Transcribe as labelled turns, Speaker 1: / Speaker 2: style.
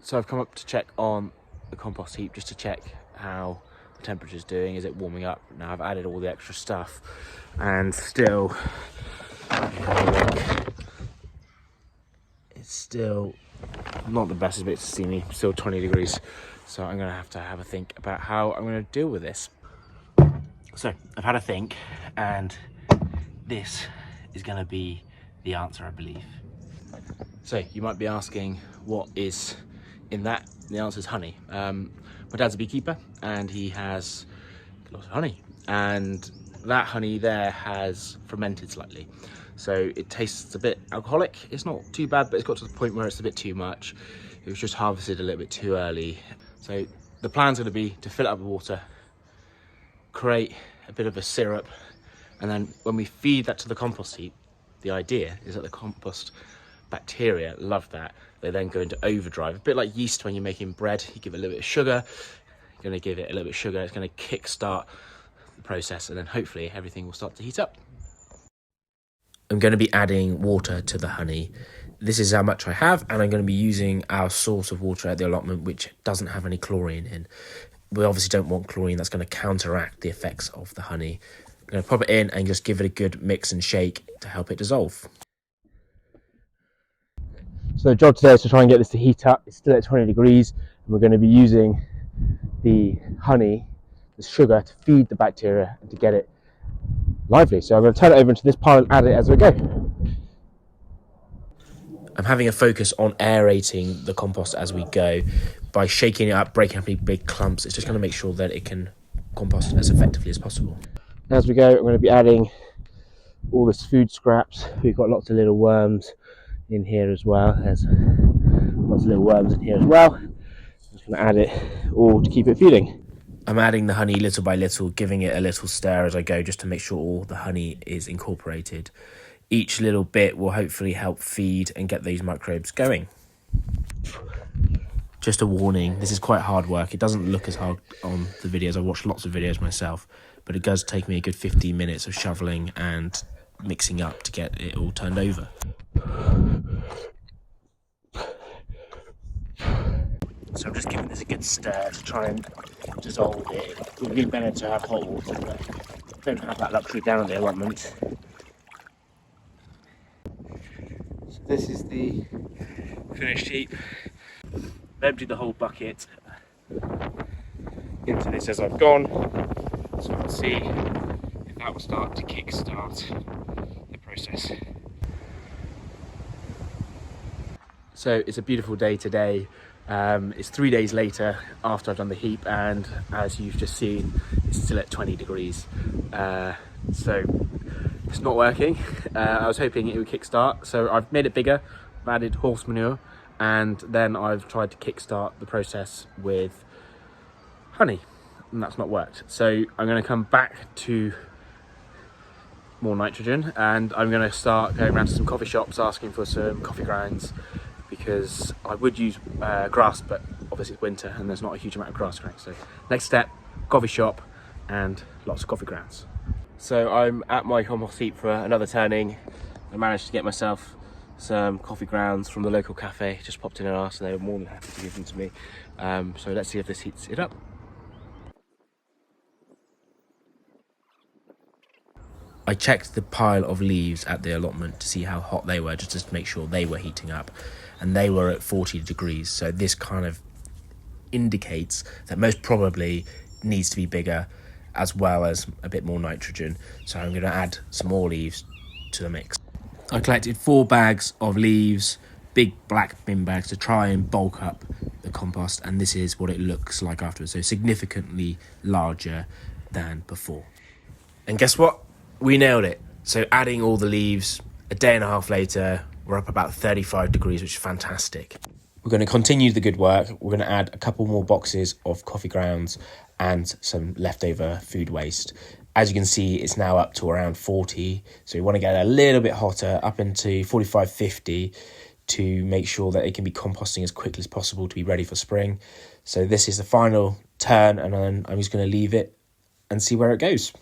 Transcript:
Speaker 1: So I've come up to check on the compost heap just to check how the temperature's doing. Is it warming up? Now I've added all the extra stuff and still, it's still not the best. It's a bit steamy, still 20 degrees. So I'm gonna have to have a think about how I'm gonna deal with this. So I've had a think, and this is gonna be the answer, I believe. So you might be asking, what is in that? The answer is honey. My dad's a beekeeper and he has lots of honey, and that honey there has fermented slightly, so it tastes a bit alcoholic. It's not too bad, but it's got to the point where it's a bit too much. It was just harvested a little bit too early. So the plan's going to be to fill it up with water, create a bit of a syrup, and then when we feed that to the compost heap, the idea is that the compost bacteria love that. They then go into overdrive, a bit like yeast when you're making bread. You give it a little bit of sugar, you're going to give it a little bit of sugar, it's going to kick-start the process, and then hopefully everything will start to heat up. I'm going to be adding water to the honey. This is how much I have, and I'm going to be using our source of water at the allotment, which doesn't have any chlorine in. We obviously don't want chlorine. That's going to counteract the effects of the honey. I'm going to pop it in and just give it a good mix and shake to help it dissolve. So the job today is to try and get this to heat up. It's still at 20 degrees, and we're going to be using the honey, the sugar, to feed the bacteria and to get it lively. So I'm going to turn it over into this pile and add it as we go. I'm having a focus on aerating the compost as we go by shaking it up, breaking up any big clumps. It's just going to make sure that it can compost as effectively as possible. As we go, I'm going to be adding all this food scraps. We've got lots of little worms in here as well. There's lots of little worms in here as well. I'm just going to add it all to keep it feeding. I'm adding the honey little by little, giving it a little stir as I go, just to make sure all the honey is incorporated. Each little bit will hopefully help feed and get these microbes going. Just a warning, this is quite hard work. It doesn't look as hard on the videos. I've watched lots of videos myself, but it does take me a good 15 minutes of shoveling and mixing up to get it all turned over. So I'm just giving this a good stir to try and dissolve it. It would be better to have hot water, but I don't have that luxury down at the allotment. So this is the finished heap. I've emptied the whole bucket into this as I've gone, so we'll see if that will start to kick-start the process. So it's a beautiful day today. It's 3 days later after I've done the heap, and as you've just seen, it's still at 20 degrees. So it's not working. I was hoping it would kickstart, so I've made it bigger. I've added horse manure, and then I've tried to kickstart the process with honey, and that's not worked. So I'm going to come back to more nitrogen, and I'm going to start going around to some coffee shops asking for some coffee grounds, because I would use grass, but obviously it's winter and there's not a huge amount of grass growing. So next step, coffee shop and lots of coffee grounds. So I'm at my compost heap for another turning. I managed to get myself some coffee grounds from the local cafe. Just popped in and asked, and they were more than happy to give them to me. So let's see if this heats it up. I checked the pile of leaves at the allotment to see how hot they were, just to make sure they were heating up, and they were at 40 degrees. So this kind of indicates that most probably needs to be bigger, as well as a bit more nitrogen. So I'm going to add some more leaves to the mix. I collected 4 bags of leaves, big black bin bags, to try and bulk up the compost, and this is what it looks like afterwards. So significantly larger than before. And guess what? We nailed it. So adding all the leaves, a day and a half later, we're up about 35 degrees, which is fantastic. We're going to continue the good work. We're going to add a couple more boxes of coffee grounds and some leftover food waste. As you can see, it's now up to around 40. So we want to get a little bit hotter, up into 45, 50, to make sure that it can be composting as quickly as possible to be ready for spring. So this is the final turn, and then I'm just going to leave it and see where it goes.